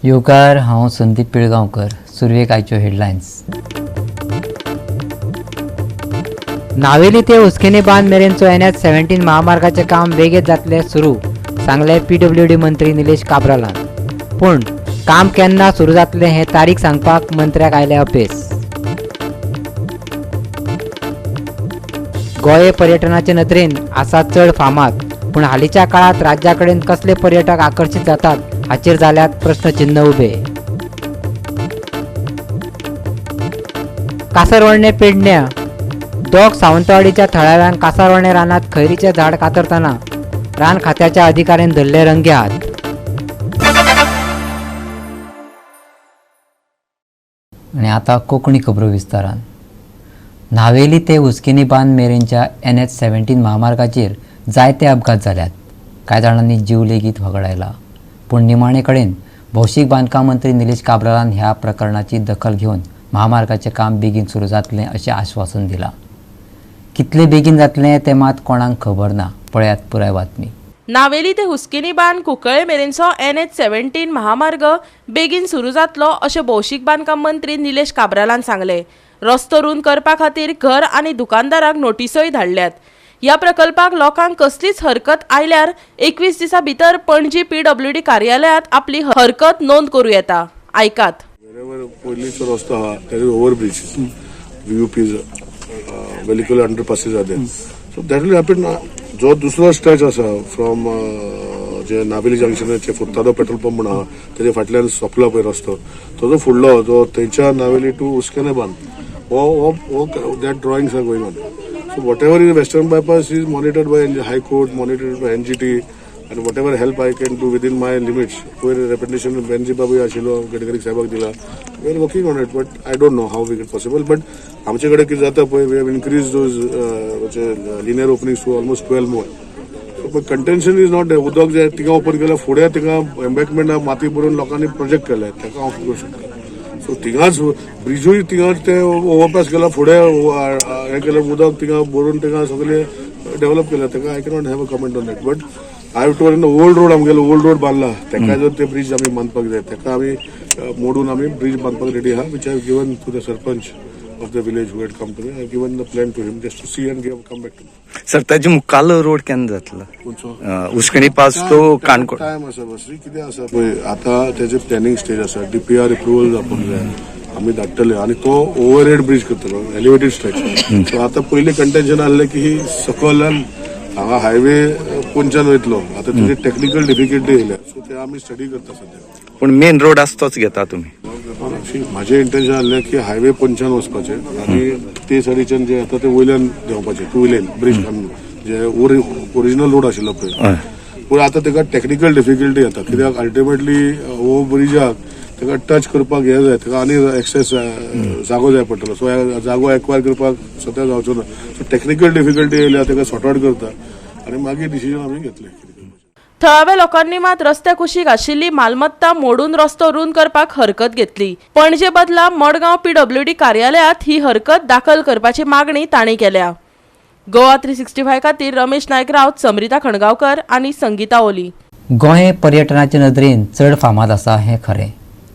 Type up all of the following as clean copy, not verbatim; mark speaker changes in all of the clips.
Speaker 1: येवकार, हांव संदीप पिळगांवकर. सुरवेक आयच्यो हेडलायन्स.
Speaker 2: नावेली ते उस्केनी बांद मेरेनचो NH-17 महामार्गाचे काम बेगीत जातले सुरू, सांगले PWD मंत्री निलेश काब्रालान. पूण काम केन्ना सुरू जातले हे तारीख सांगपाक मंत्र्याक आयले अपेस. गोंय पर्यटनाचे नदरेन आसा चड फामाद, पूण हालींच्या काळात राज्या कडेन कसले पर्यटक आकर्षित जातात हाचेर जाल्यात प्रश्नचिन्ह उबे. कासरवण्णे पेडण्यां दोग सावंतवाडीच्या थळाव्यांक कासरवण्णे रानात खैरीचे झाड कातरतना रान खात्याच्या अधिकाऱ्यान धरले रंगे हात.
Speaker 1: आनी आतां कोंकणी खबरो विस्तारान. नावेली ते उस्केनी बांद मेरेनच्या NH-17 महामार्गाचेर जायते अपघात जाल्यात. कांय जाणांनी जीव लेगीत वगडायला. पूण निमाणे कडेन भौशीक बांदकाम मंत्री निलेश काब्रालान ह्या प्रकरणाची दखल घेवन महामार्गाचें काम बेगीन सुरू जातलें अशें आश्वासन दिलां. कितले बेगीन जातलें तें मात कोणाक खबर ना. पळयात पुराय बातमी.
Speaker 3: नावेली ते हुस्केनी बांद कुंकळे मेरेनचो NH-17 महामार्ग बेगीन सुरू जातलो अशें भौशीक बांदकाम मंत्री निलेश काब्रालान सांगले. रस्तो रुंद करपा खातीर घर आनी दुकानदारांक नोटीसय धाडल्यात. ह्या प्रकल्पाक लोकांक कसलीच हरकत आयल्यार 21 दिसां भितर पणजी PWD कार्यालयात आपली हरकत नोंद करूं येता. आयकात.
Speaker 4: पयलींचो रस्तो आहा that is overbridge VUPs vehicle underpasses are there. So that will happen. जो दुसरो स्ट्रेच आसा फ्रॉम जे नावेली जंक्शनाचे फुर्तादो पेट्रोल पंप म्हण आहा तेजे फाटल्यान सोंपलो पळय रस्तो तो जो फुडलो जो थंयच्या नावेली टू उस्केने बांद हो that drawings are going on. So whatever is Western bypass is monitored by High Court, monitored by NGT, and whatever help I can do within my limits. Where representation Benji Babu Ashilo, Gadkari Saibak Dila, we are working on it, but I don't know how we get possible. But आमच्याकडे किती जाता पळय we have increased those linear openings to almost 12 more. So but contention is not there. उदक जे तिका open केला फुडें तिका एम्बॅकमेंट माती भरून लोकांनी प्रोजेक्ट केलाय ताका हांव करूं शकता. सो थिंगाच ब्रिजूय थिंगाच ते ओवरपास केला फुडें हे केलें उदक थिंगा भरून थिंगा सगळे डेव्हलप केलें ताका I cannot have a comment on that. But I have to old road आमगेलो ओल्ड रोड बांदला ताका जर ते ब्रिज आमी बांदपाक जाय ताका आमी मोडून आमी ब्रिज बांदपाक रेडी आहा which I have given to the sarpanch of the village who had come to me. I have given the plan to him just to see and come back to me.
Speaker 5: Sir ताजे मुखाल road केन्ना जातलो उस्केनी pass तो Canacona
Speaker 4: time आसा बसरी कितें आसा पळय आतां तेजे प्लॅनिंग स्टेज आसा DPR अप्रुवल जावपाक जाय आमी धाडटले आनी तो ओव्हरहेड ब्रिज करतलो एलिवेटेड स्ट्रक्चर. सो आतां पयलीं कंटेन्शन आसलें की ही सकयल्यान हांगा हायवे पोंच्यान वयतलो आतां तेजी टेक्निकल डिफिकल्टी येयल्या सो ते आमी स्टडी करता सद्या.
Speaker 5: पूण मेन रोड आसा तोच घेता तुमी.
Speaker 4: म्हाजें इंटेन्शन आसलें की हायवे पोंच्यान वचपाचें आनी ते सायडीच्यान जे आतां ते वयल्यान देंवपाचें 2 लेन ब्रिज जे ओरिजिनल रोड आशिल्लो पळय. पूण आतां ताका टेक्निकल डिफिकल्टी येता कित्याक अल्टिमेटली हो ब्रिजाक ताका टच करपाक हे जाय ताका आनी एक्सेस जागो जाय पडटलो. सो ह्या जागो एक्वायर करपाक सद्या जावचो ना. सो टेक्निकल डिफिकल्टी येयल्या ताका सॉर्ट आउट करता आनी मागीर डिसिजन आमी घेतलें.
Speaker 3: थळाव्या लोकांनी मात रस्त्या कुशीक आशिल्ली मालमत्ता मोडून रस्तो रुंद करपाक हरकत घेतली. पणजे बदला मडगांव PWD कार्यालयात ही हरकत दाखल करपाची मागणी तांणी केल्या. GOA365 खातीर रमेश नायक रावत, समरिता खणगांवकर आनी संगीता ओली.
Speaker 1: गोंय पर्यटनाचे नदरेन चड फामाद आसा हें खरें,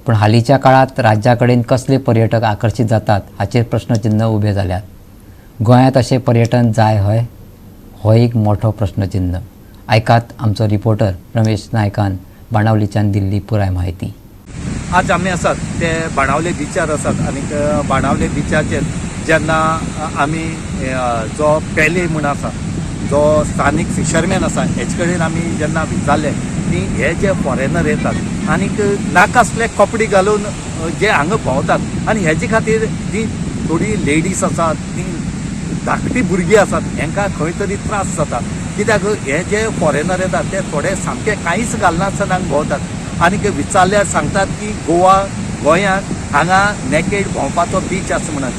Speaker 1: पूण हालींच्या काळात राज्या कडेन कसले पर्यटक आकर्शीत जातात हाचेर प्रश्नचिन्ह उबे जाल्यात. गोंयांत अशें पर्यटन जाय हो एक मोठो प्रश्नचिन्ह. आयकात आमचो रिपोर्टर रमेश नायकान बाणावलीच्यान दिल्ली पुराय माहिती.
Speaker 6: आज आमी आसात ते बाणावले बिचार आसात आनी बाणावले बिचाचेर जेन्ना आमी जो पेले म्हूण आसा जो स्थानीक फिशरमॅन आसा हेचे कडेन आमी जेन्ना विचारलें की हे जे फॉरेनर येतात आनीक नाकासले कपडे घालून जे हांगा भोंवतात आनी हेजे खातीर जी थोडी लेडीज आसात ती धाकटी भुरगीं आसात हांकां खंय तरी त्रास जाता. कित्याक हे जे फॉरेनर येतात ते थोडे सामके कांयच घालनासतना भोंवतात आनीक विचारल्यार सांगतात की गोंयांत हांगा नेकेड भोंवपाचो बीच आसा म्हणून.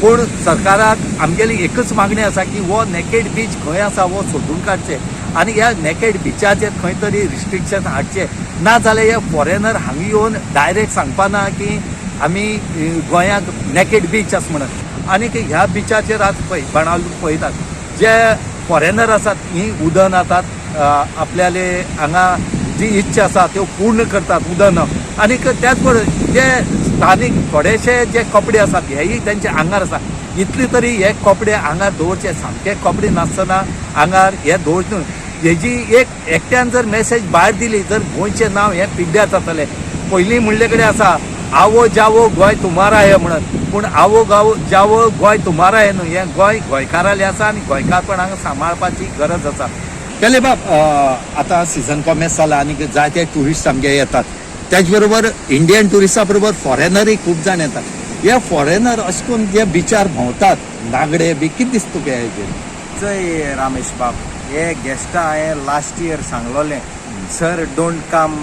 Speaker 6: पूण सरकाराक आमगेली एकच मागणी आसा की हो नेकेड बीच खंय आसा हो सोदून काडचे आनी ह्या नेकेड बिचाचेर खंय तरी रिस्ट्रिक्शन हाडचे. ना जाल्यार हे फॉरेनर हांगा येवन डायरेक्ट सांगपाना की आमी गोंयांत नेकेड बीच आसा म्हणून. आनीक ह्या बिचाचेर आज बाणावले पळयतात जे फॉरेनर आसात ही उदन येतात आपल्याले हांगा जी इच्छा आसा त्यो पूर्ण करतात उदक आनी त्याच बरोबर जे स्थानीक थोडेशे जे कपडे आसात हेय त्यांचे आंगार आसा इतले तरी हे कपडे आंगार दवरचे सामके कपडे नासतना आंगार हे दवरचे हेजी एक एकट्यान जर मेसेज भायर दिली जर गोंयचें नांव हें पिड्ड्यार जातलें पयलीं म्हणले कडेन आसा आवो जावो गोंय तुमारा हे म्हणून पूण आवो जावो गोंय तुमारा हे न्हू हें गोंय गोंयकारालें आसा आनी गोंयकारपण हांगा सांबाळपाची गरज आसा केले बाब आतां सिजन कमेस जाला आनी जायते ट्युरिस्ट आमगे येतात त्याच बरोबर इंडियन ट्युरिस्टा बरोबर फॉरेनरय खूब जाण येतात हे फॉरेनर अशें करून जे बिचार भोंवतात नागडे बी कितें दिसता तुका हेजेर
Speaker 7: जय रामेश बाब हे गेस्टा हांवें लास्ट इयर सांगलोलें sir don't come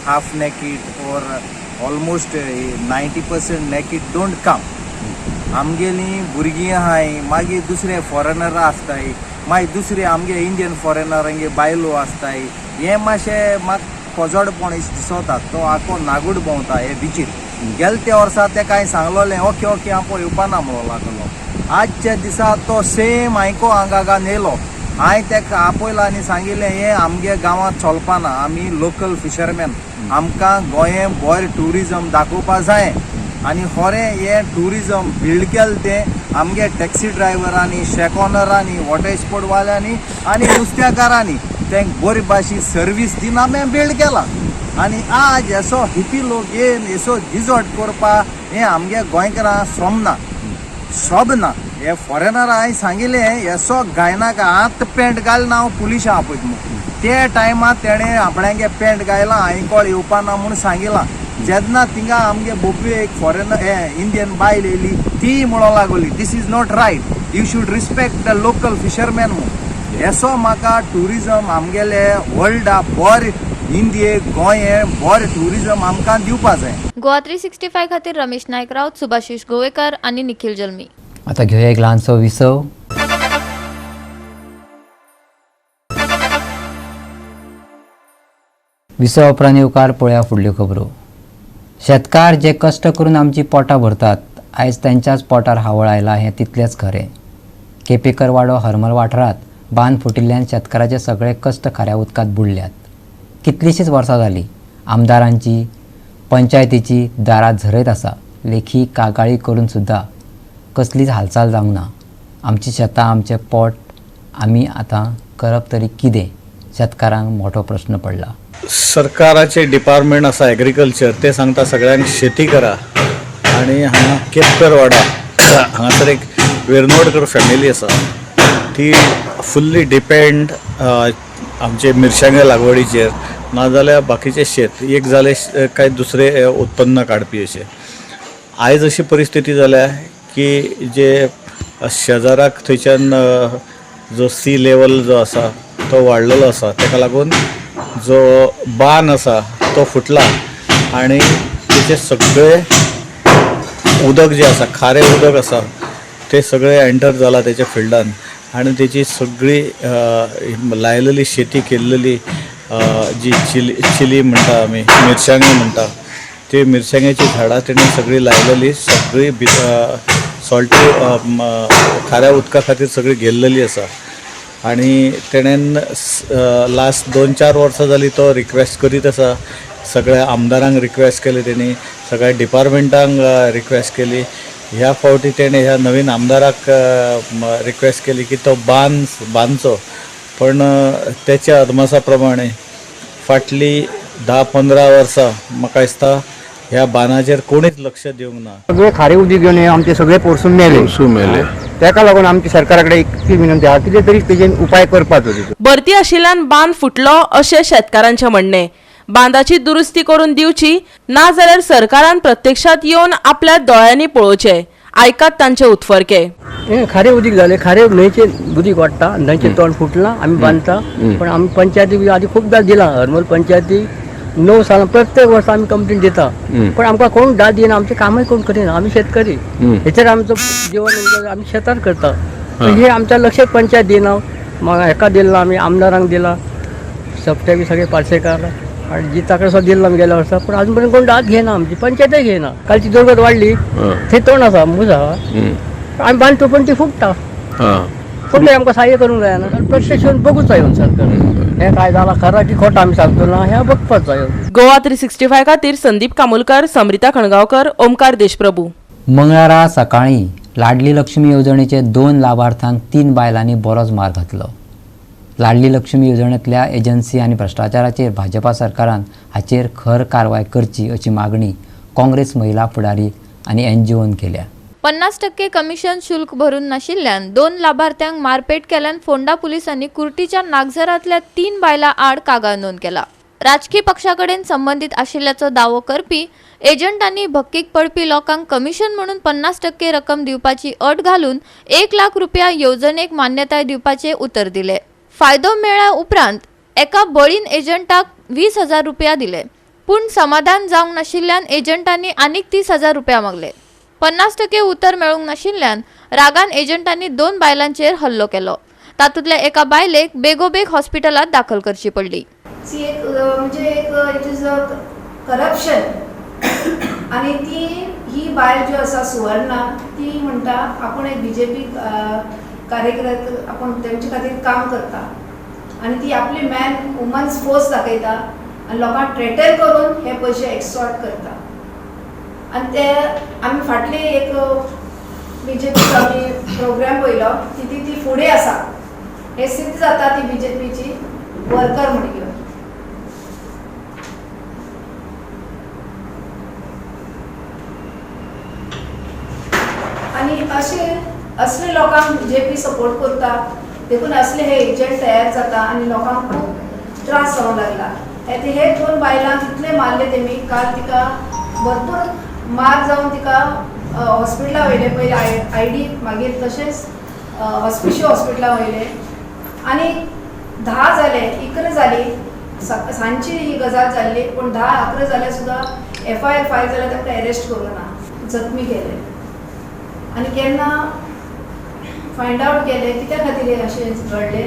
Speaker 7: half naked or almost 90% नेकीड don't come आमगेली भुरगीं आहाय मागीर दुसरे फॉरेनर आसताय मागीर दुसरे आमगे इंडियन फॉरेनरांगे बायलो आसताय हे मातशें म्हाका कोजोडपण दिसोता तो आखो नागूड भोंवता हे बिचीर गेल त्या वर्सा तेका हांवें सांगलोलें ओके ओके हांव येवपाना म्हणून लागलो आजच्या दिसा तो सेम हांयको हांगा नेलो हांवें तेका आपयलो आनी सांगिल्लें हें आमगे गांवांत चलपाना आमी लोकल फिशरमॅन आमकां गोंये बरें ट्युरिजम दाखोवपा जाय आनी खरें हें ट्युरिजम बिल्ड केलें तें आमगे टॅक्सी ड्रायव्हरांनी शेकॉनरांनी वॉटर स्पोर्टवाल्यांनी आनी नुस्तेकारांनी तांकां बरे भाशेन सर्वीस दिवन आमी बिल्ड केला आनी आज असो हिपी लोक येवन असो रिजॉर्ट करपा हें आमगे गोंयकारां सोबना हे फॉरेनर हांवें सांगिल्लें असो गायनाका आत पॅन्ट घाल हांव पुलिशा आपयत म्हणून ते टायमार तेणें आपणागे पॅन्ट घायला हांवें कोण येवपाना म्हणून सांगिलां जेन्ना थिंगा आमगे बोपी एक फॉरेनर हे इंडियन बायल येयली ती म्हणूंक लागली this is not right you should respect the local fisherman म्हणून असो म्हाका ट्युरिजम आमगेले वर्ल्डा बरें इंडियेक गोंये बरें ट्युरिजम आमकां दिवपा जाय
Speaker 8: GOA365 खातीर रमेश नायक रावत सुभाशीश गोवेकर आनी निखिल जल्मी.
Speaker 1: आता घेऊया एक ल्हानसो विसव. विसव उपरांत येवकार पळया फुडल्यो खबरो. शेतकार जे कश्ट करून आमची पोटां भरतात आयज तांच्याच पोटार हावळ आयला हें तितलेंच खरें. केपेकर वाडो हरमल वाठारांत बांद फुटिल्ल्यान शेतकाराचे सगळे कश्ट खऱ्या उदकांत बुडल्यात. कितलींशींच वर्सां जालीं आमदारांची पंचायतीची दारां झरयत आसा लेखी कागाळी करून सुद्दां कसलीच हालचाल जावंक ना. आमची शेतां आमचें पोट आमी आतां करप तरी कितें शेतकारांक मोठो प्रश्न पडला.
Speaker 9: सरकाराचे डिपार्टमेंट आसा एग्रीकल्चर ते सांगता सगळ्यांक शेती करा आनी हांगा केपकर वाडा हांगासर एक वेर्नोडकर फॅमिली आसा ती फुल्ली डिपेंड आमचे मिरसांगे लागवडीचेर नाजाल्यार बाकीचे शेत एक जाले काय दुसरे उत्पन्न काडपी अशें. आयज अशी परिस्थिती जाल्या की जे शेजाराक थंयच्यान जो सी लेवल जो आसा तो वाडलेलो आसा ताका लागून जो बांद आसा तो फुटला आनी तेचे सगळे उदक जे आसा खारें उदक आसा ते सगळे एंटर जाला तेच्या फिल्डान आनी तेची सगळी लायलेली शेती केल्लेली जी चिली म्हणटा आमी मिरसांगे म्हणटा ते मिरसांग्याची झाडां तेणें सगळी लायलेली सगळी सॉल्टी खाऱ्या उदका खातीर सगळी गेल्लेली आसा आनी तेणेन लास्ट 2-4 वर्सां जालीं तो रिक्वेस्ट करीत आसा. सगळ्या आमदारांक रिक्वेस्ट केली तेणी सगळ्या डिपार्टमेंटांक रिक्वेस्ट केली. ह्या फावटी तेणें ह्या नवीन आमदाराक रिक्वेस्ट केली की तो बांदचो पण त्याच्या अदमासा प्रमाणे फाटली 10-15 वर्सां म्हाका दिसता ह्या बांदाचेर कोणीच लक्ष दिवंक ना.
Speaker 2: सगळे खारे उदीक घेवन आमचे सगळे पोरसून मेले ताका लागून आमची सरकारा कडेन एक विनंती आहा कितें तरी तेजेर उपाय करपाचो.
Speaker 3: भरती आशिल्ल्यान बांद फुटलो अशें शेतकारांचें म्हणणें. बांदाची दुरुस्ती करून दिवची ना जाल्यार सरकारान प्रत्यक्षात येवन आपल्या दोळ्यांनी पळोवचें. आयकात तांचे उतफरके.
Speaker 2: खारे उदीक जाले खारे न्हंयचे उदीक वाडटा न्हंयचे तोंड फुटलां आमी बांदता पण आमी पंचायतीक आदी खूबदां दिलां हरमल पंचायतीक 9 सालां प्रत्येक वर्सा आमी कंप्लेन दिता पण आमकां कोण दाद दिना आमचें कामय कोण करिना. आमी शेतकरी हेचेर आमचो जेवण आमी शेतान करता हे आमच्या लक्षात पंचायत दिना. म्हाका हेका दिला आमी आमदारांक दिला सप्टे बी सगळे पार्सेकार आनी जिताकडे सुद्दां दिला आमी गेल्या वर्सा पण आजून पर्यंत कोण दाद घेना आमची पंचायतय घेना. कालची दुर्गत वाडली थंय तोंड आसा मूज आहा आमी बांदतो पण ती फुटता. फुटले आमकां सहाय्य करूंक जायना प्रत्यक्ष बघूच जाय सरकार.
Speaker 10: हे काय झाला खरा की खोटा आम्ही सांगतो ना ह्या बघपाच जायो.
Speaker 3: गोवा 365 खातीर संदीप कामुलकर, समृता खणगांवकर, ओमकार देशप्रभू.
Speaker 1: मंगळारा सकाळी लाडली लक्ष्मी योजनेचे 2 लाभार्थ्यांक 3 बायलांनी बरोच मार घातलो. लाडली लक्ष्मी योजनेतल्या एजन्सी आणि भ्रष्टाचाराचेर भाजपा सरकारान हाचेर खर कारवाय करची अशी मागणी काँग्रेस महिला फुडारी आणि NGOन केल्या.
Speaker 8: 50% कमिशन शुल्क भरून नाशिल्ल्यान 2 लाभार्थ्यांक मारपेट केल्यान फोंडा पोलिसांनी कुर्टीच्या नागझरातल्या 3 बायलां आड कागाळ नोंद केला. राजकीय पक्षाकडेन संबंधित आशिल्ल्याचो दावो करपी एजंटांनी भक्कीक पडपी लोकांक कमिशन म्हणून 50% रक्कम दिवपाची अट घालून 1 लाख रुपया येवजणेक मान्यताय दिवपाचे उतर दिले. फायदो मेळ्ळ्या उपरांत एका बळीन एजंटाक 20,000 रुपया दिले, पूण समाधान जावंक नाशिल्ल्यान एजंटांनी आनीक 30,000 रुपया मागले. 50% उतर मेळूंक नाशिल्ल्यान रागान एजंटांनी 2 बायलांचेर हल्लो केलो. तातूंतल्या एका बायलेक बेगोबेग हॉस्पिटलात दाखल करची पडली.
Speaker 11: म्हणजे इट इज अ करप्शन आणि ही बायल जी आसा सुवर्णा ती म्हणटा आपण एक BJP कार्यकर्ते आपण त्यांच्या खातीर काम करता आणि ती आपली वुमन्स फोर्स दाखयता आणि लोकांक ट्रेटर करून हे पैसे एक्सटॉर्ट करता. आणि ते आम्ही फाटले एक BJP प्रोग्राम पळयलो ती फुडें आसा. हे सिद्ध जाता ती BJPची वर्कर म्हणून. आणि असले लोकांक BJP सपोर्ट करता देखून असले हे एजंट तयार जाता आणि लोकांक खूप त्रास जावंक लागला. हे 2 बायलांक इतले मारले तेमी. काल तिका भरपूर मार जावन तिका हॉस्पिटला वयले. पयले ID मागीर तशेंच हॉस्पिशियो हॉस्पिटला वयले आणि 10 जाले 11 जाली सांजची ही गजाल जाल्ली. पूण 10-11 जाल्यार सुद्दां FIR फायल जाल्यार तांकां अरेस्ट करूं ना, जखमी केले. आणि केन्ना फायंड आउट केले कित्या खातीर हे अशें घडले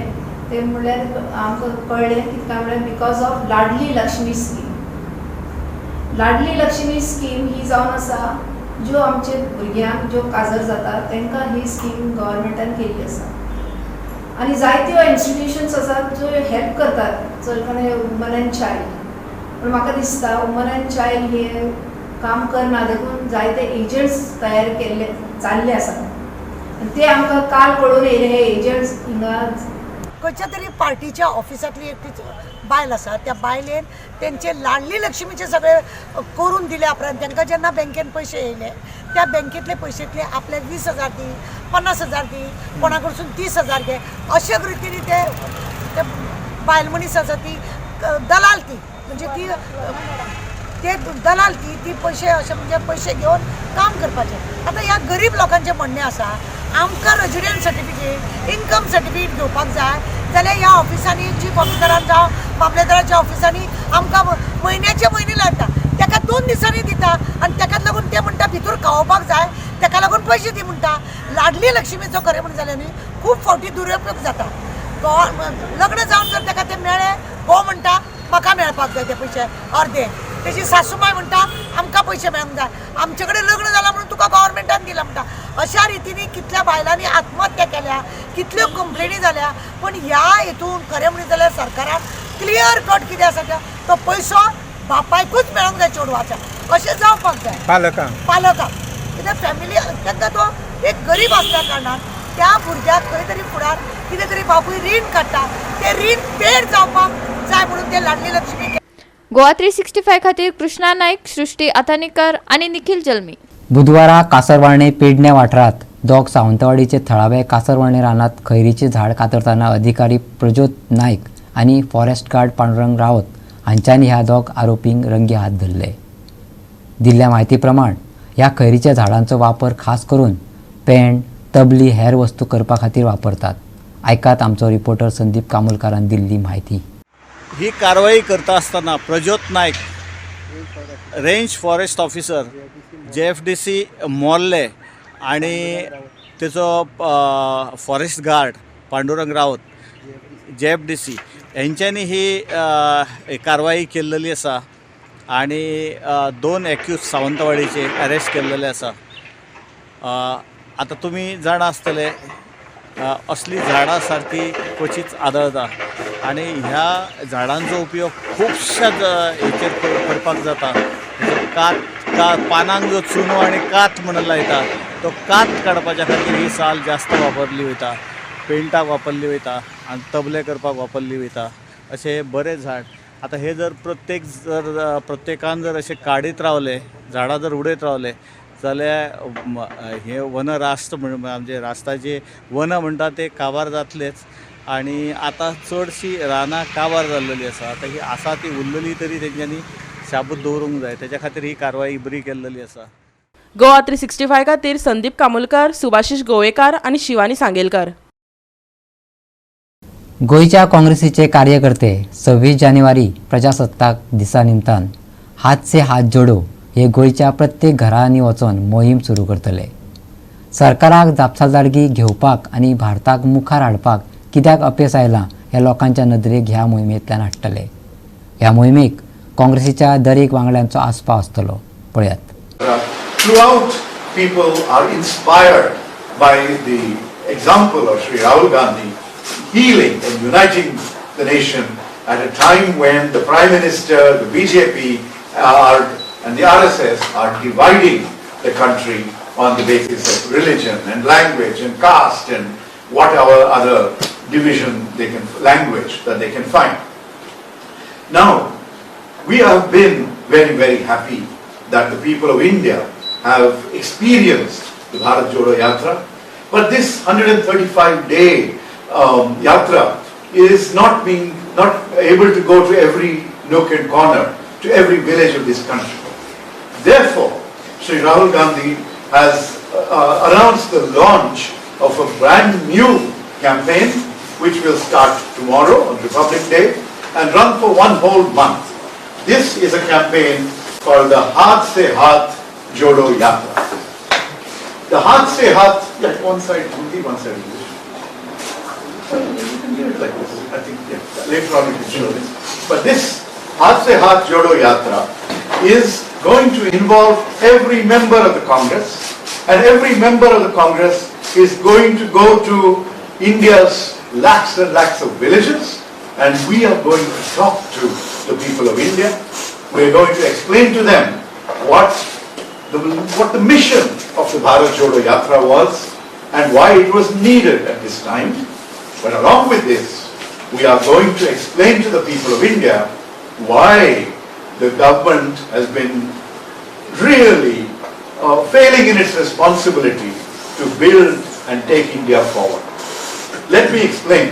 Speaker 11: ते म्हणल्यार आमकां कळ्ळें की काय म्हणल्यार because of Ladli Lakshmi scheme. Ladli Lakshmi scheme ही जावन आसा ज्यो आमचे भुरग्यांक ज्यो काजर जाता तांकां ही स्कीम गव्हर्मेंटान केल्ली आसा. आणि जायत्यो इन्स्टिट्यूशन्स आसात ज्यो हेल्प करतात चड करून हे वुमन एंड चायल्ड. पूण म्हाका दिसता वुमन एंड चायल्ड हे काम करना देखून जायते एजंट्स तयार केल्ले चालले आसात. ते आमकां काल कळून येयले हे एजंट्स हिंगा
Speaker 12: खंयच्या तरी पार्टीच्या ऑफिसांतली एक बायल आसा. त्या बायलेन तेंचे लाडली लक्ष्मीचे सगळे करून दिल्या उपरांत तांकां जेन्ना बँकेन पयशे येयले त्या बँकेतले पयशेंतले आपले 20,000 दी, 50,000 दी, कोणा कडसून 30,000 घे अशे रितीने ते बायल मनीस आसा ती दलाल ती म्हणजे ते दलाल ती पैसे असे म्हणजे पैसे घेऊन काम करपाचे. आता ह्या गरीब लोकांचे म्हणणे आसा आमकां रेजिडेंट सर्टिफिकेट इन्कम सर्टिफिकेट घेवपाक जाय जाल्यार ह्या ऑफिसांनी चीफ ऑफिसरान जावं मामलेदाराच्या ऑफिसांनी आमकां म्हयन्याचे म्हयने लागता. ताका 2 दिसांनी दिता आणि ताकाच लागून ते म्हणटा भितर खावपाक जाय ताका लागून पयशे दी म्हणटा. लाडली लक्ष्मीचो खरें म्हणून जाल्यार न्ही खूब फावटी दुरुपयोग जाता. लग्न जावन जर ताका ते मेळ्ळे हो म्हणटा म्हाका मेळपाक जाय ते पयशे अर्दे. तेजी सासूमाय म्हणटा आमकां पयशे मेळूंक जाय, आमचे कडेन लग्न जालां म्हणून तुका गव्हर्मेंटान दिला म्हणटा. अशा रितीने कितल्या बायलांनी आत्महत्या केल्या, कितल्यो कंप्लेनी जाल्या. पण ह्या हेतून खरें म्हणून जाल्यार सरकारान क्लियर कट कितें आसा तो पयसो बापायकूच मेळूंक जाय चेडवाच्या अशें जावपाक जाय पालकांक. कित्याक फॅमिली तांकां तो एक गरीब आसल्या कारणान त्या भुरग्याक खंय तरी फुडार कितें तरी बापूय रीण काडटा ते रीण पेड जावपाक जाय म्हणून ते लाडली लक्ष्मी.
Speaker 8: गोवा 365 खातीर कृष्णा नाईक, सृष्टी आतानीकर आणि निखिल जल्मी.
Speaker 1: बुधवारा कासरवाणे पेडण्या वाठारात दोग सावंतवाडीचे थळावे कासरवाणे रानात खैरीचे झाड कातरतना अधिकारी प्रज्योत नाईक आणि फॉरेस्ट गार्ड पांडुरंग रावत हांच्यांनी ह्या दोग आरोपींक रंगी हात धरले. दिल्ल्या म्हायती प्रमाण ह्या खैरीच्या झाडांचो वापर खास करून पेंड, तबली हेर वस्तू करपा खातीर वापरतात. आयकात आमचो रिपोर्टर संदीप कामुलकारान दिल्ली म्हायती.
Speaker 9: ही कारवाई करता असताना Prajyot Naik range forest officer JFDC Morley आणि त्याचो forest guard Pandurang Rawat JFDC यांच्यांनी ही कारवाई केलेली आसा आणि 2 एक्यूज सावंतवाडीचे अरेस्ट केलेले आसा. आता तुम्ही जाणा आसतले असली झाडां सारकी क्वचित आढळता आणि ह्या झाडांचो उपयोग खुबश्या हेचेर करपाक जाता. पानांक जो चुनो आनी कात म्हणून लायता तो कात काडपाच्या खातीर ही साल जास्त वापरली वयता, पेंटाक वापरली वयता आनी तबले करपाक वापरली वयता. अशे बरे झाड. आतां हे जर प्रत्येकान जर अशें काडीत रावले, झाडां जर उडयत रावले जाल्यार हे वनराष्ट्र म्हणजे राष्ट्राचे वन म्हणटा ते काबार जातलेच. आणि आतां चडशी रानां काबार जाल्लेली आसा. आतां ही आसा ती उरलेली तरी तेंच्यांनी शाबूत दवरूंक जाय. तेच्या खातीर ही कारवाई बरी केल्ली आसा.
Speaker 3: गोवा 365 खातीर संदीप कामुलकार, सुभाशीश गोवेकार आणि शिवानी सांगेलकर.
Speaker 1: गोयच्या काँग्रेसीचे कार्यकर्ते 26 जानेवारी प्रजासत्ताक दिसा निमतान हात से हात जोडो हे गोयच्या प्रत्येक घरांनी वचून मोहीम सुरू करतले. सरकाराक जापसालदारकी घेवपाक आनी भारताक मुखार हाडपाक कित्याक अपेस आयलां ह्या लोकांच्या नदरेक ह्या मोहिमेंतल्यान हाडटले. ह्या मोहिमेक काँग्रेसीच्या दर एक वांगड्यांचो आस्पाव आसतलो. पळयात.
Speaker 13: Throughout, people are inspired by the example of Sri Rahul Gandhi healing and uniting the nation at a time when the Prime Minister, the BJP and the RSS are dividing the country on the basis of religion and language and caste and whatever other division language that they can find. Now, we have been very, very happy that the people of India have experienced the Bharat Jodo Yatra, but this 135-day yatra is not able to go to every nook and corner, to every village of this country. Therefore, Sri Rahul Gandhi has announced the launch of a brand new campaign which will start tomorrow on Republic Day and run for one whole month. This is a campaign called the Haath Se Haath Jodo Yatra. The Haath Se Haath, one side Hindi, one side English. You can do it like this. I think later on we can show this. But this Haath Se Haath Jodo Yatra is going to involve every member of the Congress, and every member of the Congress is going to go to India's lakhs and lakhs of villages, and we are going to talk to the people of India. We are going to explain to them what the mission of the Bharat Jodo Yatra was and why it was needed at this time. But along with this, we are going to explain to the people of India why the government has been really failing in its responsibility to build and take India forward. Let me explain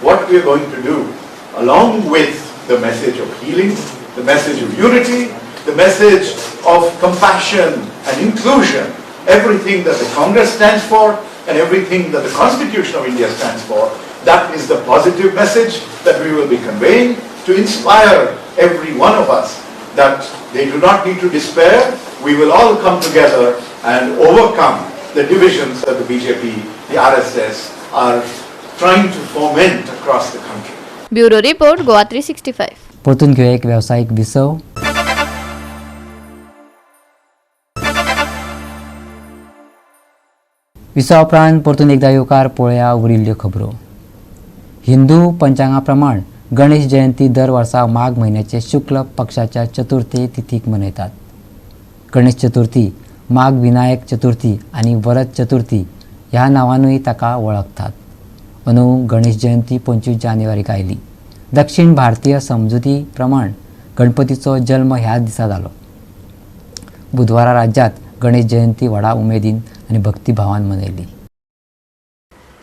Speaker 13: what we are going to do along with the message of healing, the message of unity, the message of compassion and inclusion, everything that the Congress stands for and everything that the Constitution of India stands for. That is the positive message that we will be conveying to inspire every one of us that they do not need to despair. We will all come together and overcome the divisions that the BJP, the RSS are trying to foment across the country.
Speaker 8: Bureau report Goa 365.
Speaker 1: परतून घेऊया एक व्यावसायिक विसव. विसवा उपरांत परतून एकदा येवकार पळया उरिल्ल्यो खबरो. हिंदू पंचांगा प्रमाण गणेश जयंती दर वर्सा माघ म्हयन्याचे शुक्ल पक्षाच्या चतुर्थी तिथीक मनयतात. गणेश चतुर्थी, माघ विनायक चतुर्थी आणि वरद चतुर्थी ह्या नावांनूय ताका वळखतात. अंदू गणेश जयंती 25 जानेवारीक आयली. दक्षिण भारतीय समजुती प्रमाण गणपतीचो जल्म ह्याच दिसा जालो. बुधवारा राज्यात गणेश जयंती व्हडा उमेदीन आणि भक्तिभावान मनयली.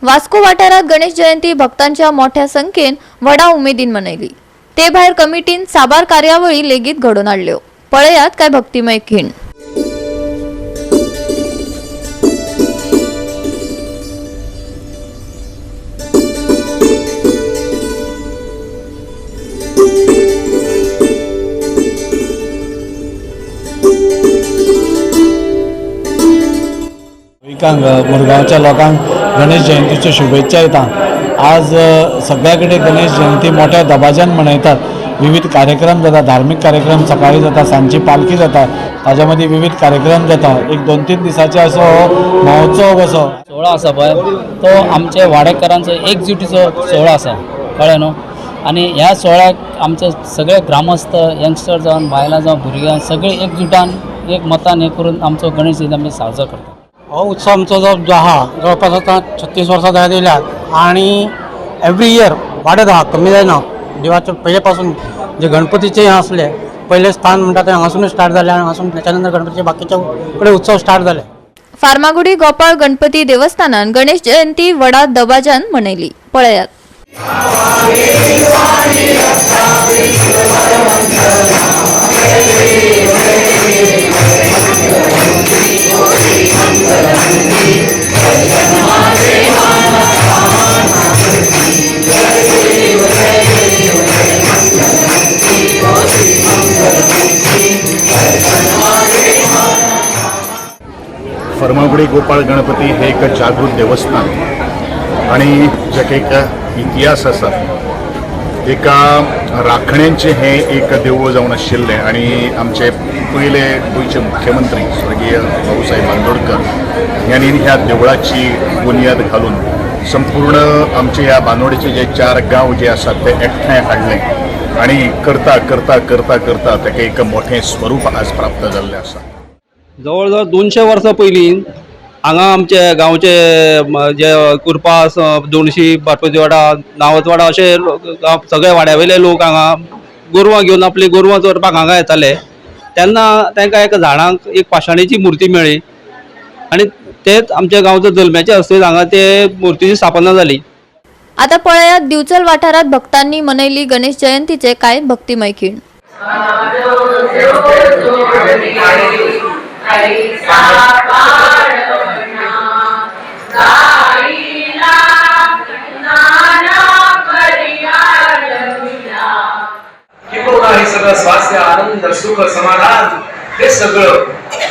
Speaker 8: वास्को वाठारात गणेश जयंती भक्तांच्या मोठ्या संख्येन व्हडा उमेदीन मनयली. ते भायर कमिटीन साबार कार्यावळी लेगीत घडोवन हाडल्यो. पळयात काय भक्तिमय खीण.
Speaker 14: मुरगांवच्या लोकांक गणेश जयंतीच्यो शुभेच्छा येता. आज सगळ्या कडेन गणेश जयंती मोठ्या दबाज्यान मनयतात. विविध कार्यक्रम जाता, धार्मीक कार्यक्रम सकाळी जाता, सांजची पालखी जाता, ताज्या मदीं विविध कार्यक्रम जाता. एक 2-3 दिसाचे असो महोत्सव कसो
Speaker 15: सोहळा आसा पळय तो आमच्या वाडेकारांचो एकजुटीचो सोहळा आसा. कळ्ळें न्हू.
Speaker 10: आणि ह्या सोहळ्याक आमचे सगळे ग्रामस्थ यंगस्टर जावन बायलां जावं भुरग्यां सगळे एकजुटान एक मतान हे करून आमचो गणेश जयंती आमी साजरो करता. हो उत्सव आमचो जो आहा जवळपास आता 36 वर्सां जायत आणि एवरी इयर वाडत आहा, कमी जायना. देवाचे पयले पासून जे गणपतीचे हे असले पहिले स्थान म्हणटा ते हांगासूनच स्टार्ट जाले आणि हांगासून त्याच्यानंतर गणपतीचे बाकीच्या कडे उत्सव स्टार्ट जाले.
Speaker 8: फार्मागुडी गोपाळ गणपती देवस्थानान गणेश जयंती व्हडा दबाज्यान मनयली. पळयात.
Speaker 13: फर्मागुडी गोपाळ गणपती हे एक जागृत देवस्थान आणि जेके एक इतिहास आसा. एका राखण्यांचे हे एक देवूळ जावन आशिल्लें आणि आमचे पयले गोंयचे मुख्यमंत्री स्वर्गीय भाऊसाहेब बांदोडकर यांनी ह्या देवळाची बुनियाद घालून संपूर्ण आमचे ह्या बांदोडेचे जे 4 गांव जे आसात ते एकठांय हाडले आणि करता करता करता करता ताका एक मोठें स्वरूप आज प्राप्त जाल्लें आसा.
Speaker 10: जवळ जवळ 200 वर्सां पयलीं हांगा आमचे गांवचे जे कुरपास दोणशी बाटपती वाडा नावत वाडा अशे सगळे वाड्यावयले लोक हांगा गोरवां घेवन आपली गोरवां चोरपाक हांगा येताले. तेन्ना तांकां एका झाडांक एक पाशाणेची मुर्ती मेळ्ळी आणि तेच आमच्या गांवचो जल्म्याचे हस्तेत हांगा ते मुर्तीची स्थापना जाली.
Speaker 8: आता पळयात दिवचल वाठारात भक्तांनी मनयली गणेश जयंतीचे कांय भक्तिमय खीण.
Speaker 15: किंबहुना हे सगळं स्वास्थ्य आनंद सुख समाधान हे सगळं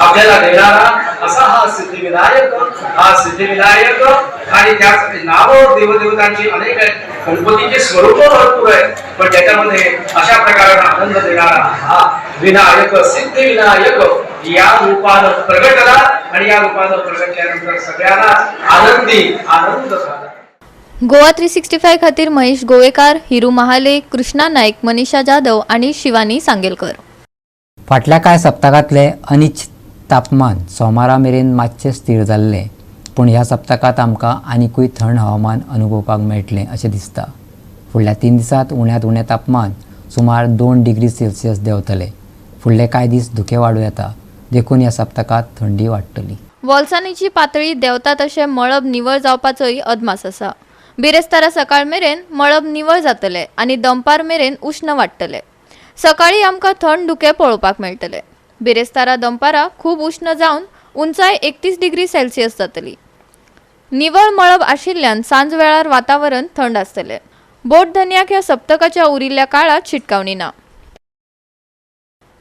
Speaker 15: आपल्याला देणारा असा हा सिद्धिविनायक आणि त्यासाठी नाव देवदेवतांची अनेक आहेत, गणपतीचे स्वरूप भरपूर आहे, पण त्याच्यामध्ये अशा प्रकारचा आनंद देणारा हा विनायक सिद्धिविनायक या रूपानं प्रगटला आणि या रूपानं प्रगटल्यानंतर सगळ्यांना आनंद झाला.
Speaker 8: गोवा 365 खातीर महेश गोवेकार, हिरू महाले, कृष्णा नाईक, मनीषा जाधव आणि शिवानी सांगेलकर.
Speaker 1: फाटल्या कांय सप्तकांतले अनिश्चित तापमान सोमारा मेरेन मातशें स्थिर जाल्लें, पूण ह्या सप्तकांत आमकां आनिकूय थंड हवामान अनुभवपाक मेळटलें अशें दिसता. फुडल्या 3 दिसांत उण्यांत उणें तापमान सुमार 2 डिग्री सेल्सियस देंवतलें. फुडले कांय दीस धुकें वाडूं येता, देखून ह्या सप्तकांत थंडी वाडटली.
Speaker 8: वॉल्सानीची पातळी देंवता तशें मळब निवळ जावपाचोय अदमास आसा. बिरेस्तारा सकाळ मेरेन मळब निवळ जातले आनी दनपार मेरेन उष्ण वाडटले. सकाळी आमकां थंड धुकें पळोवपाक मेळटले. बिरेस्तारा दनपारा खूब उष्ण जावन उंचाय 31 डिग्री सेल्सियस जातली. निवळ मळब आशिल्ल्यान सांज वेळार वातावरण थंड आसतलें. बोट धन्याक ह्या सप्तकाच्या उरिल्ल्या काळात शिटकावणी ना.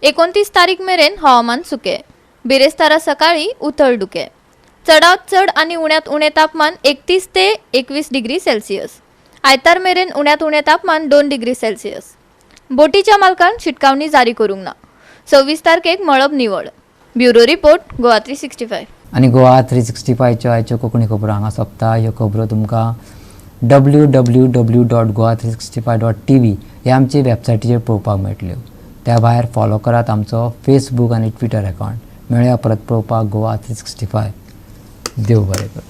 Speaker 8: 29 तारीख मेरेन हवामान सुकें. बिरेस्तारा सकाळी उथळ धुकें. चडांत चड आनी उण्यांत उणें तापमान 31 ते 21 डिग्री सेल्सियस. आयतार मेरेन उण्यांत उणें तापमान 2 डिग्री सेल्सियस. बोटीच्या मालकान शिटकावणी जारी करूंक ना. 26 तारखेक मळब निवळ. Bureau report Goa 365.
Speaker 1: आनी गोवा 365च्यो आयच्यो कोंकणी खबरो हांगा सोंपता. ह्यो खबरो तुमकां www.goa365.tv ह्या आमचे वेबसायटीचेर पळोवपाक मेळटल्यो. त्या भायर फॉलो करात आमचो फेसबूक आनी ट्विटर अकावंट. मेळया परत पळोवपाक गोवा 365. देव बरें कर.